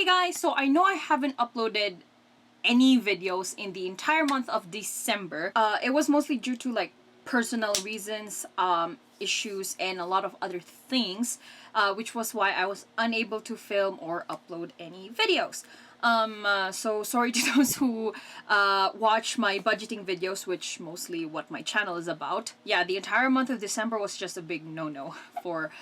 guys, so I know I haven't uploaded any videos in the entire month of December. It was mostly due to like personal reasons, issues, and a lot of other things, which was why I was unable to film or upload any videos. So sorry to those who watch my budgeting videos, which mostly what my channel is about. Yeah, the entire month of December was just a big no-no for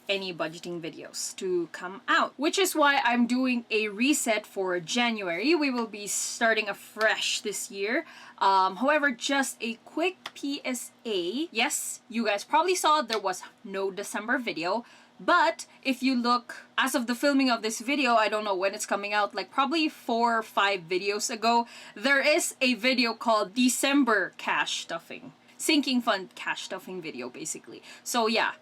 any budgeting videos to come out, which is why I'm doing a reset for January. We will be starting afresh this year. However, just a quick PSA. Yes, you guys probably saw there was no December video, but if you look as of the filming of this video, I don't know when it's coming out, like probably 4 or 5 videos ago, there is a video called December cash stuffing, sinking fund cash stuffing video basically. So yeah,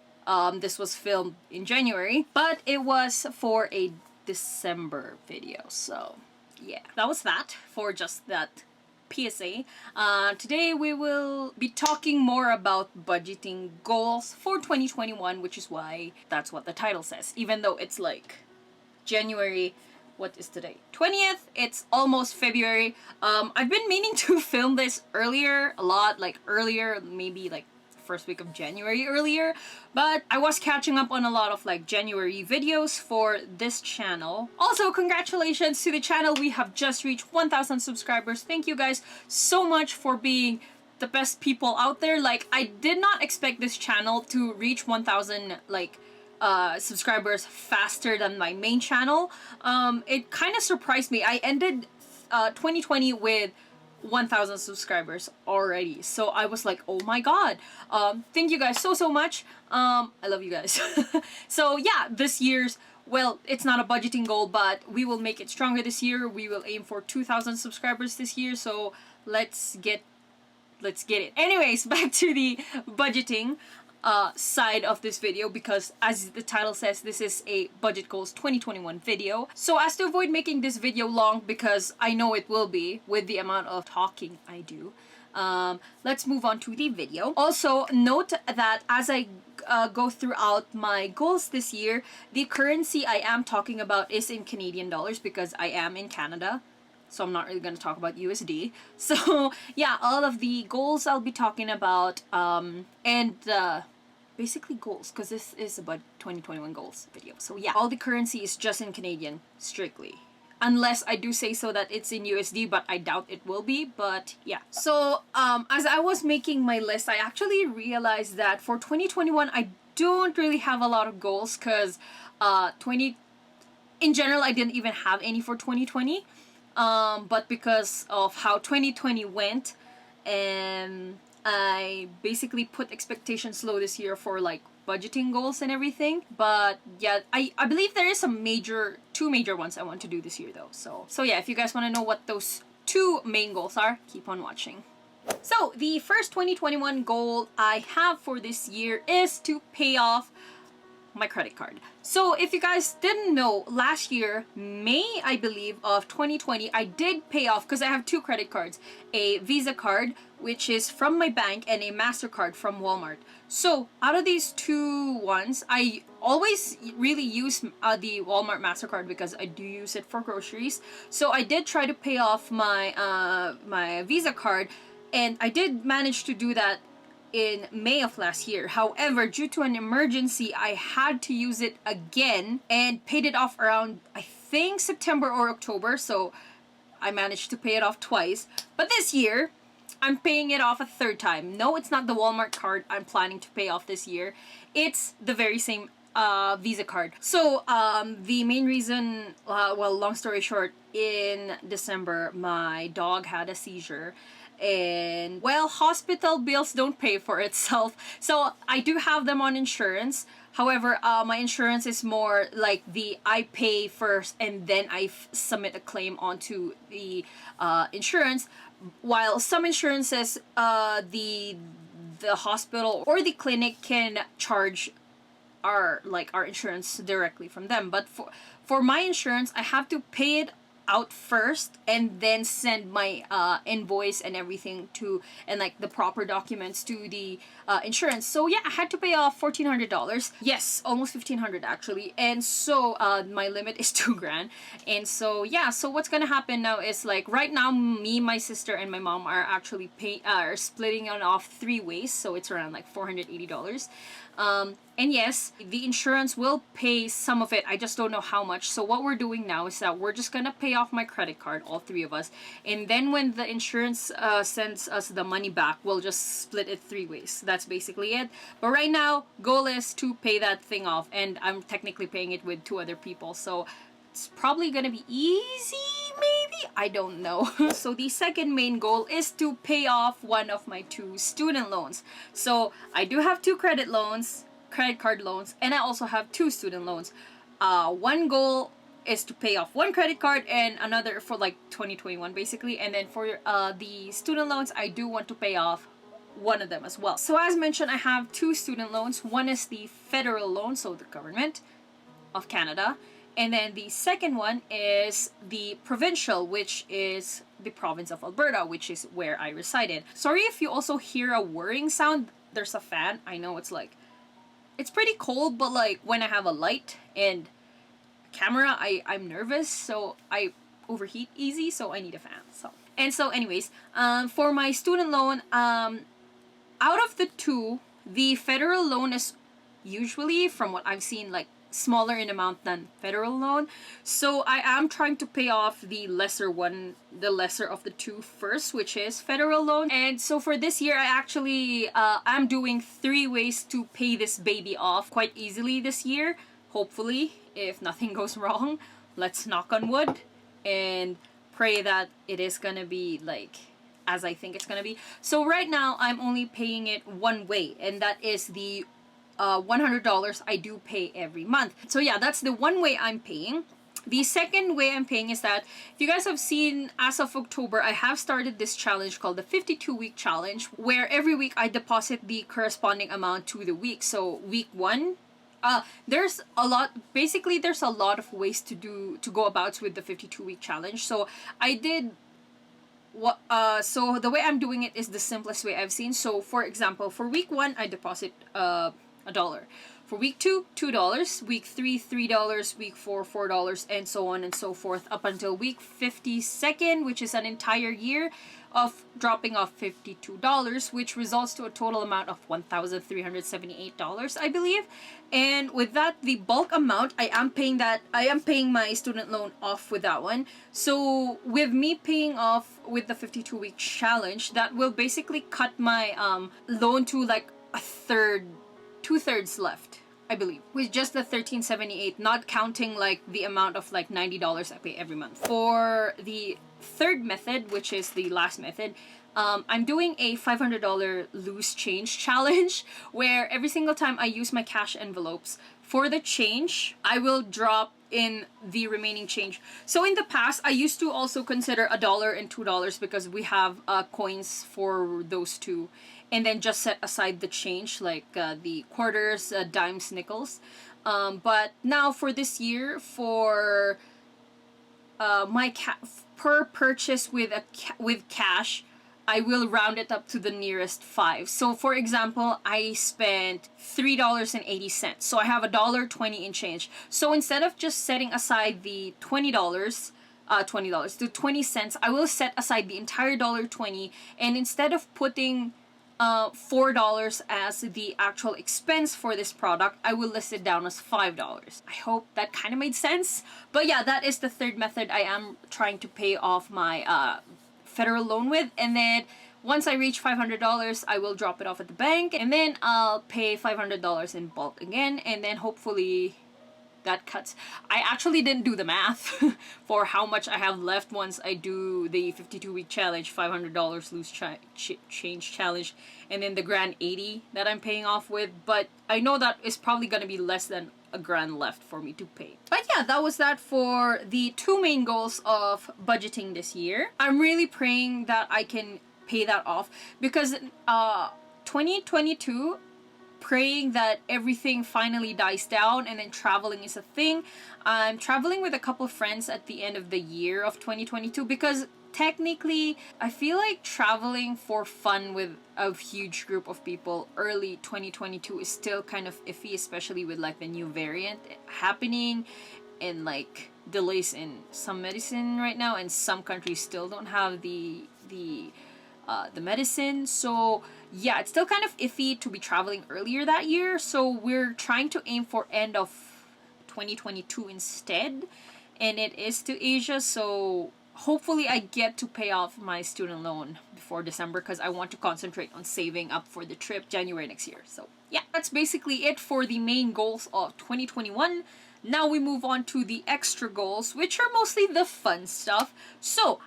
this was filmed in January, but it was for a December video. So yeah, that was that for just that PSA. Today we will be talking more about budgeting goals for 2021, which is why that's what the title says. Even though it's like January, what is today? 20th, it's almost February. I've been meaning to film this earlier, a lot, like earlier, maybe like first week of January earlier, but I was catching up on a lot of like January videos for this channel. Also, congratulations to the channel. We have just reached 1,000 subscribers. Thank you guys so much for being the best people out there. Like, I did not expect this channel to reach 1,000 like subscribers faster than my main channel. It kind of surprised me. I ended 2020 with 1,000 subscribers already, so I was like, oh my god. Thank you guys so much. I love you guys. So yeah, this year's, well, it's not a budgeting goal, but we will make it stronger this year. We will aim for 2,000 subscribers this year, so let's get it. Anyways, back to the budgeting side of this video, because as the title says, this is a budget goals 2021 video. So as to avoid making this video long, because I know it will be with the amount of talking I do, let's move on to the video. Also note that as I go throughout my goals this year, the currency I am talking about is in Canadian dollars because I am in Canada. So I'm not really going to talk about USD. So yeah, all of the goals I'll be talking about, and basically goals, because this is about 2021 goals video. So yeah, all the currency is just in Canadian, strictly. Unless I do say so that it's in USD, but I doubt it will be, but yeah. So as I was making my list, I actually realized that for 2021, I don't really have a lot of goals, because in general, I didn't even have any for 2020. But because of how 2020 went, and I basically put expectations low this year for like budgeting goals and everything. But yeah, I believe there is some two major ones I want to do this year though. So yeah, if you guys want to know what those 2 main goals are, keep on watching. So the first 2021 goal I have for this year is to pay off my credit card. So if you guys didn't know, last year, May, I believe, of 2020, I did pay off, because I have 2 credit cards, a Visa card, which is from my bank, and a MasterCard from Walmart. So out of these 2 ones, I always really use the Walmart MasterCard because I do use it for groceries. So I did try to pay off my my Visa card, and I did manage to do that in May of last year. However, due to an emergency, I had to use it again and paid it off around, I think, September or October. So I managed to pay it off twice. But this year, I'm paying it off a 3rd time. No, it's not the Walmart card I'm planning to pay off this year. It's the very same Visa card. So the main reason, well, long story short, in December, my dog had a seizure. And well, hospital bills don't pay for itself, so I do have them on insurance. However, my insurance is more like I pay first and then I submit a claim onto the insurance, while some insurances, the hospital or the clinic can charge our insurance directly from them. But for my insurance, I have to pay it out first and then send my invoice and everything to, and like the proper documents to the insurance. So yeah, I had to pay off $1,400. Yes, almost 1,500 actually. And so my limit is 2 grand. And so yeah, so what's gonna happen now is like right now me, my sister, and my mom are actually are splitting it off 3 ways. So it's around like $480. And yes, the insurance will pay some of it. I just don't know how much. So what we're doing now is that we're just gonna pay off my credit card, all 3 of us. And then when the insurance sends us the money back, we'll just split it 3 ways. That's basically it. But right now, goal is to pay that thing off. And I'm technically paying it with 2 other people. So it's probably gonna be easy, maybe? I don't know. So the second main goal is to pay off one of my 2 student loans. So I do have 2 credit card loans, and I also have 2 student loans. One goal is to pay off 1 credit card and another for like 2021 basically. And then for the student loans, I do want to pay off one of them as well. So as mentioned, I have 2 student loans. One is the federal loan, so the government of Canada. And then the second one is the provincial, which is the province of Alberta, which is where I resided. Sorry if you also hear a whirring sound. There's a fan. I know it's like, it's pretty cold, but like when I have a light and camera, I'm nervous, so I overheat easy, so I need a fan. So anyways, for my student loan, out of the 2, the federal loan is usually, from what I've seen, like smaller in amount than federal loan. So I am trying to pay off the lesser one, the lesser of the 2 first, which is federal loan. And so for this year, I actually I'm doing 3 ways to pay this baby off quite easily this year. Hopefully, if nothing goes wrong. Let's knock on wood and pray that it is gonna be like as I think it's gonna be. So right now, I'm only paying it 1 way, and that is the $100 I do pay every month. So yeah, that's the 1 way I'm paying. The second way I'm paying is that, if you guys have seen, as of October, I have started this challenge called the 52-week challenge, where every week I deposit the corresponding amount to the week. So week 1, there's a lot of ways to go about with the 52-week challenge. So I did so the way I'm doing it is the simplest way I've seen. So for example, for week 1, I deposit $1. For week 2, $2. Week 3, $3. Week 4, $4, and so on and so forth up until week 52nd, which is an entire year of dropping off $52, which results to a total amount of $1,378, I believe. And with that, the bulk amount, I am paying my student loan off with that one. So with me paying off with the 52-week challenge, that will basically cut my loan to like a third, 2/3 left, I believe, with just the $1,378, not counting like the amount of like $90 I pay every month. For the third method, which is the last method, I'm doing a $500 loose change challenge, where every single time I use my cash envelopes for the change, I will drop in the remaining change. So in the past, I used to also consider $1 and $2 because we have coins for those 2, and then just set aside the change, like the quarters, dimes, nickels. But now for this year, for my per purchase with cash, I will round it up to the nearest 5. So for example, I spent $3.80. So I have $1.20 in change. So instead of just setting aside the $20 to 20 cents, I will set aside the entire $1.20, and instead of putting $4 as the actual expense for this product, I will list it down as $5. I hope that kind of made sense. But yeah, that is the third method I am trying to pay off my federal loan with. And then once I reach $500, I will drop it off at the bank, and then I'll pay $500 in bulk again, and then hopefully that cuts. I actually didn't do the math for how much I have left once I do the 52-week challenge, $500 loose change challenge, and then the grand 80 that I'm paying off with. But I know that is probably going to be less than a grand left for me to pay. But yeah, that was that for the 2 main goals of budgeting this year. I'm really praying that I can pay that off, because 2022 praying that everything finally dies down and then traveling is a thing. I'm traveling with a couple of friends at the end of the year of 2022 because technically I feel like traveling for fun with a huge group of people early 2022 is still kind of iffy, especially with like the new variant happening and like delays in some medicine right now, and some countries still don't have the medicine. So yeah, it's still kind of iffy to be traveling earlier that year. So we're trying to aim for end of 2022 instead, and it is to Asia. So hopefully I get to pay off my student loan before December because I want to concentrate on saving up for the trip January next year. So yeah, that's basically it for the main goals of 2021. Now we move on to the extra goals, which are mostly the fun stuff. So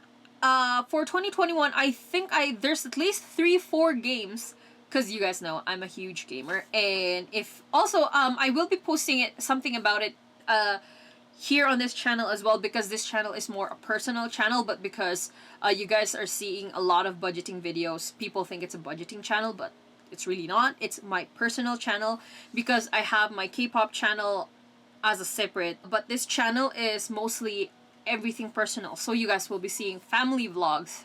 for 2021, I think there's at least 3-4 games, because you guys know I'm a huge gamer, and if also I will be posting something about it here on this channel as well, because this channel is more a personal channel, but because you guys are seeing a lot of budgeting videos, people think it's a budgeting channel, but it's really not. It's my personal channel because I have my K-pop channel as a separate, but this channel is mostly everything personal. So you guys will be seeing family vlogs,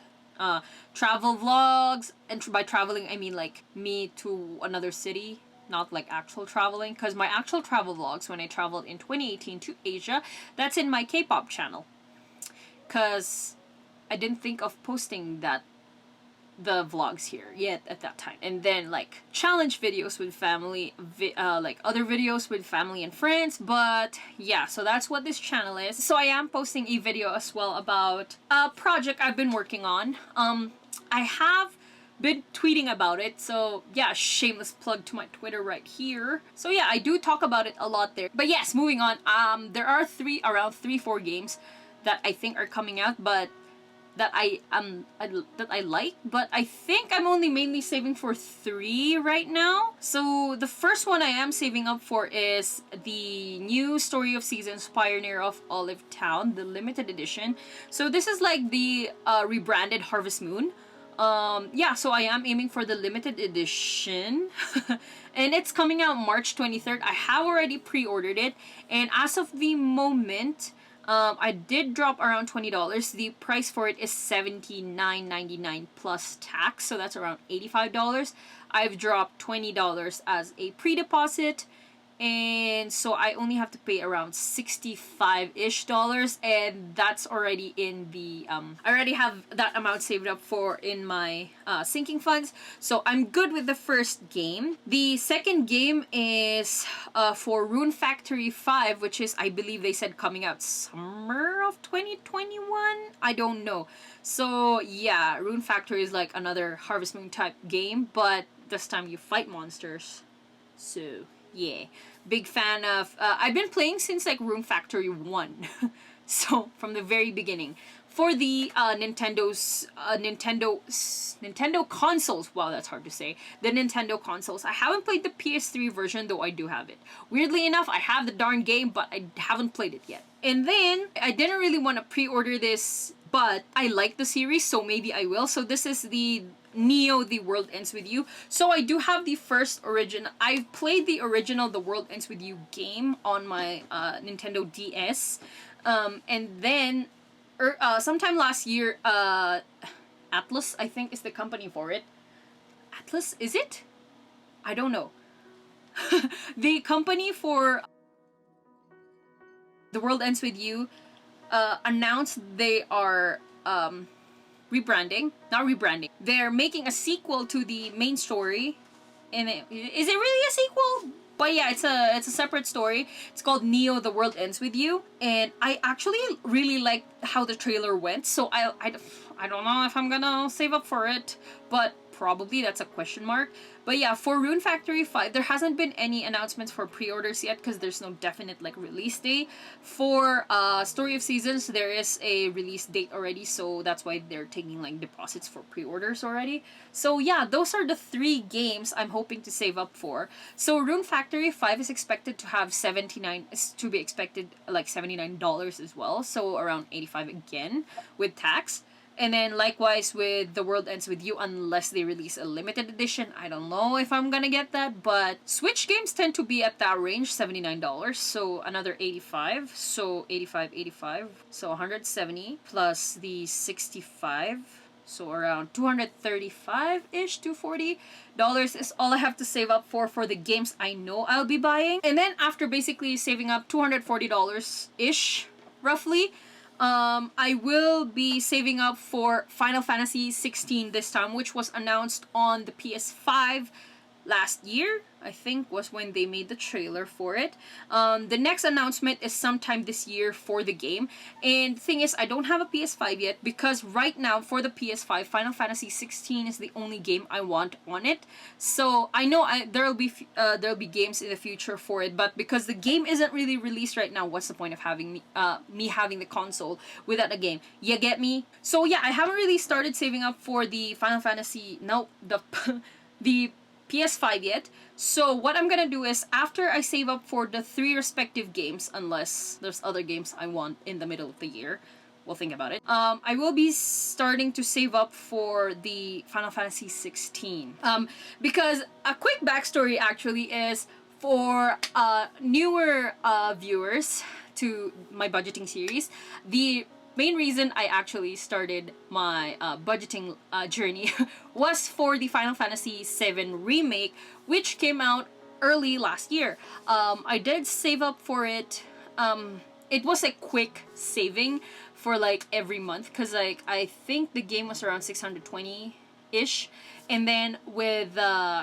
travel vlogs, and by traveling I mean like me to another city, not like actual traveling, because my actual travel vlogs when I traveled in 2018 to Asia, that's in my K-pop channel, because I didn't think of posting the vlogs here yet at that time. And then like challenge videos with family, like other videos with family and friends. But yeah, so that's what this channel is. So I am posting a video as well about a project I've been working on. I have been tweeting about it, so yeah, shameless plug to my Twitter right here. So yeah, I do talk about it a lot there. But yes, moving on, there are around 3-4 games that I think are coming out, but that I like, but I think I'm only mainly saving for 3 right now. So the first one I am saving up for is the new Story of Seasons Pioneer of Olive Town, the limited edition. So this is like the rebranded Harvest Moon. Yeah, so I am aiming for the limited edition and it's coming out March 23rd. I have already pre-ordered it, and as of the moment, I did drop around $20. The price for it is $79.99 plus tax, so that's around $85. I've dropped $20 as a pre-deposit, and so I only have to pay around $65-ish, and that's already in the I already have that amount saved up for in my sinking funds, so I'm good with the first game. The second game is for Rune Factory 5, which is, I believe they said, coming out summer of 2021. I don't know. So yeah, Rune Factory is like another Harvest Moon type game, but this time you fight monsters. So yeah, big fan of I've been playing since like Rune Factory 1 so from the very beginning for the Nintendo consoles. Wow, that's hard to say. The Nintendo consoles. I haven't played the PS3 version, though I do have it. Weirdly enough, I have the darn game, but I haven't played it yet. And then I didn't really want to pre-order this, but I like the series, so maybe I will. So this is the Neo The World Ends With You. So I do have the first original. I've played the original The World Ends With You game on my Nintendo DS. And then sometime last year, Atlas, I think, is the company for it. Atlas, is it? I don't know. The company for The World Ends With You announced they are rebranding. Not rebranding. They're making a sequel to the main story. And is it really a sequel? But yeah, it's a separate story. It's called Neo The World Ends With You. And I actually really liked how the trailer went. So I don't know if I'm gonna save up for it, but probably, that's a question mark. But yeah, for Rune Factory 5, there hasn't been any announcements for pre-orders yet because there's no definite like release date. For Story of Seasons, there is a release date already, so that's why they're taking like deposits for pre-orders already. So yeah, those are the 3 games I'm hoping to save up for. So Rune Factory 5 is expected to have $79 as well, so around $85 again with tax. And then likewise with The World Ends With You, unless they release a limited edition. I don't know if I'm gonna get that, but Switch games tend to be at that range, $79. So another 85. So 85, so 170 plus the 65. So around $235-ish, $240 is all I have to save up for the games I know I'll be buying. And then after basically saving up $240-ish, roughly, I will be saving up for Final Fantasy 16 this time, which was announced on the PS5 last year, I think, was when they made the trailer for it. The next announcement is sometime this year for the game. And the thing is, I don't have a PS5 yet because right now for the PS5, Final Fantasy 16 is the only game I want on it. So I know there'll be games in the future for it, but because the game isn't really released right now, what's the point of having me having the console without a game? You get me? So yeah, I haven't really started saving up for the Final Fantasy, no, the PS5 yet. So what I'm gonna do is, after I save up for the 3 respective games, unless there's other games I want in the middle of the year, we'll think about it. I will be starting to save up for the Final Fantasy 16. Because a quick backstory actually is, for newer viewers to my budgeting series, the main reason I actually started my budgeting journey was for the Final Fantasy VII Remake, which came out early last year. I did save up for it. It was a quick saving for like every month, because like I think the game was around 620-ish, and then with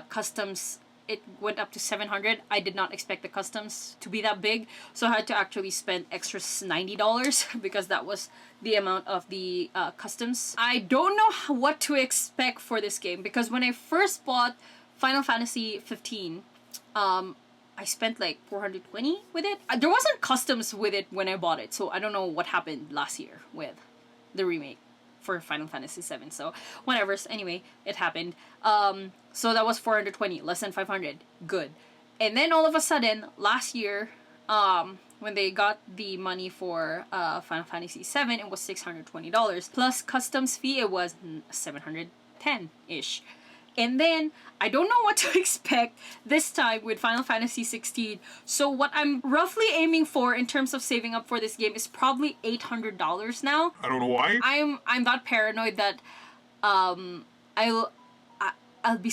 customs it went up to 700. I did not expect the customs to be that big, so I had to actually spend extra $90 because that was the amount of the customs. I don't know what to expect for this game, because when I first bought Final Fantasy 15, I spent like 420 with it. There wasn't customs with it when I bought it, so I don't know what happened last year with the remake for Final Fantasy 7. So whatever. Anyway, it happened. So that was 420, less than 500. Good. And then all of a sudden, last year, when they got the money for Final Fantasy 7, it was $620. Plus customs fee, it was 710-ish. And then, I don't know what to expect this time with Final Fantasy 16. So what I'm roughly aiming for in terms of saving up for this game is probably $800 now. I don't know why. I'm that paranoid that I'll be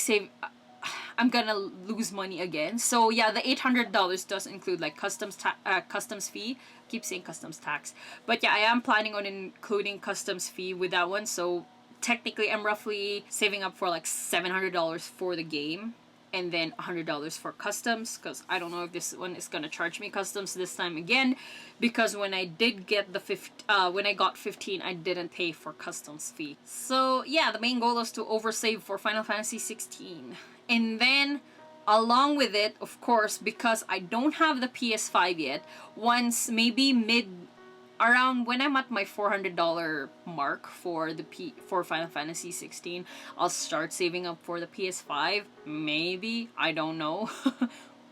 I'm gonna lose money again. So yeah, the $800 does include like customs fee. I keep saying customs tax, but yeah, I am planning on including customs fee with that one. So technically, I'm roughly saving up for like $700 for the game, and then $100 for customs, because I don't know if this one is gonna charge me customs this time again, because when I did get the when I got 15, I didn't pay for customs fee. So yeah, the main goal is to oversave for Final Fantasy 16. And then along with it, of course, because I don't have the PS5 yet, once maybe around when I'm at my $400 mark for for Final Fantasy 16, I'll start saving up for the PS5. Maybe, I don't know.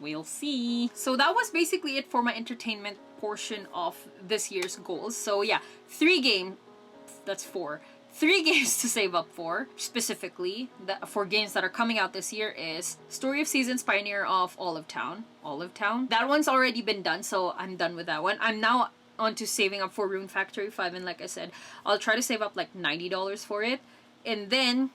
We'll see. So that was basically it for my entertainment portion of this year's goals. So yeah, 3 games. That's 4. 3 games to save up for, specifically, for games that are coming out this year, is Story of Seasons, Pioneer of Olive Town. That one's already been done, so I'm done with that one. I'm now on to saving up for Rune Factory 5, and like I said, I'll try to save up like $90 for it, and then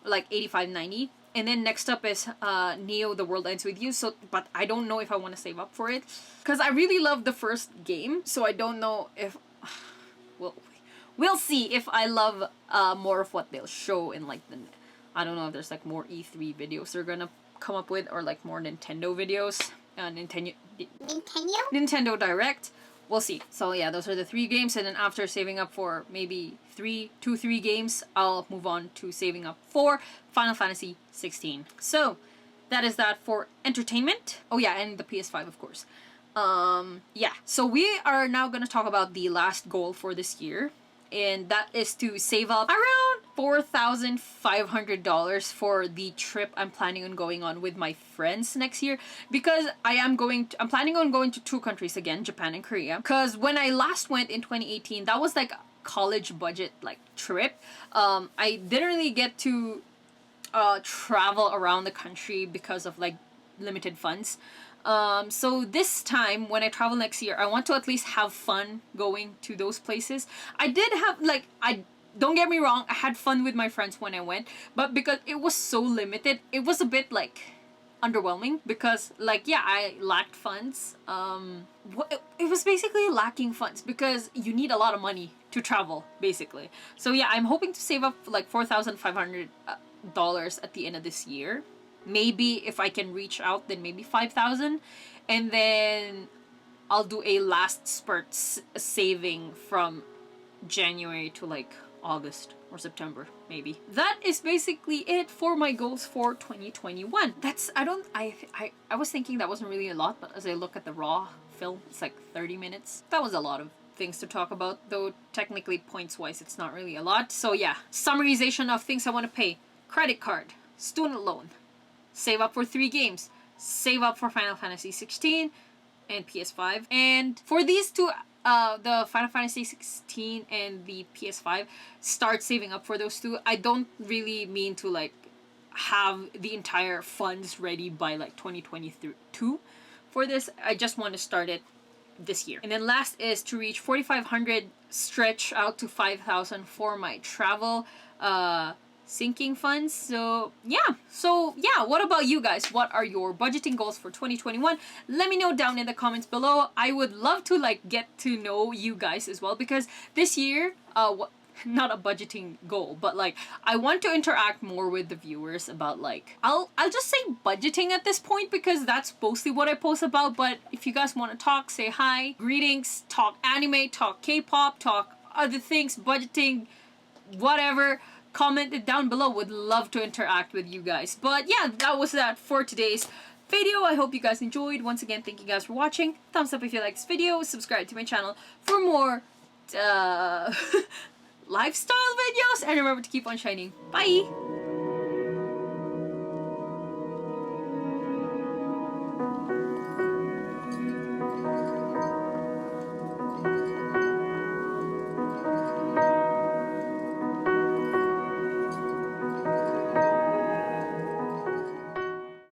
like $85-90. And then next up is Neo: The World Ends With You. So, but I don't know if I want to save up for it, because I really love the first game, so I don't know if we'll see if I love more of what they'll show in like the, I don't know if there's like more E3 videos they're gonna come up with, or like more Nintendo videos, Nintendo Direct. We'll see. So yeah, those are the 3 games, and then after saving up for maybe 3 games, I'll move on to saving up for Final Fantasy 16. So that is that for entertainment. Oh yeah, and the PS5, of course. Yeah, so we are now going to talk about the last goal for this year, and that is to save up around $4,500 for the trip I'm planning on going on with my friends next year, because I'm planning on going to 2 countries again, Japan and Korea, because when I last went in 2018, that was like college budget like trip. I didn't really get to travel around the country because of like limited funds. So this time when I travel next year, I want to at least have fun going to those places. I did have like, I don't get me wrong, I had fun with my friends when I went, but because it was so limited, it was a bit underwhelming because yeah, I lacked funds. It was basically lacking funds because you need a lot of money to travel basically. So yeah, I'm hoping to save up like $4,500 at the end of this year. Maybe if I can reach out, then maybe 5,000, and then I'll do a last spurt saving from January to like August or September, maybe. That is basically it for my goals for 2021. That's, I was thinking that wasn't really a lot, but as I look at the raw film, it's like 30 minutes. That was a lot of things to talk about, though technically points wise it's not really a lot. So yeah, summarization of things I want to pay: credit card, student loan, save up for 3 games, save up for Final Fantasy 16 and PS5. And for these two, the Final Fantasy 16 and the PS5, start saving up for those two. I don't really mean to like have the entire funds ready by like 2022 for this. I just want to start it this year. And then last is to reach 4,500, stretch out to 5,000 for my travel sinking funds. So yeah, what about you guys? What are your budgeting goals for 2021? Let me know down in the comments below. I would love to like get to know you guys as well, because this year not a budgeting goal, but like I want to interact more with the viewers about like, I'll just say budgeting at this point because that's mostly what I post about. But if you guys want to talk, say hi, greetings, talk anime, talk K-pop, talk other things, budgeting, whatever, comment it down below. Would love to interact with you guys. But yeah, that was that for today's video. I hope you guys enjoyed. Once again, thank you guys for watching. Thumbs up if you like this video. Subscribe to my channel for more lifestyle videos, and remember to keep on shining. Bye!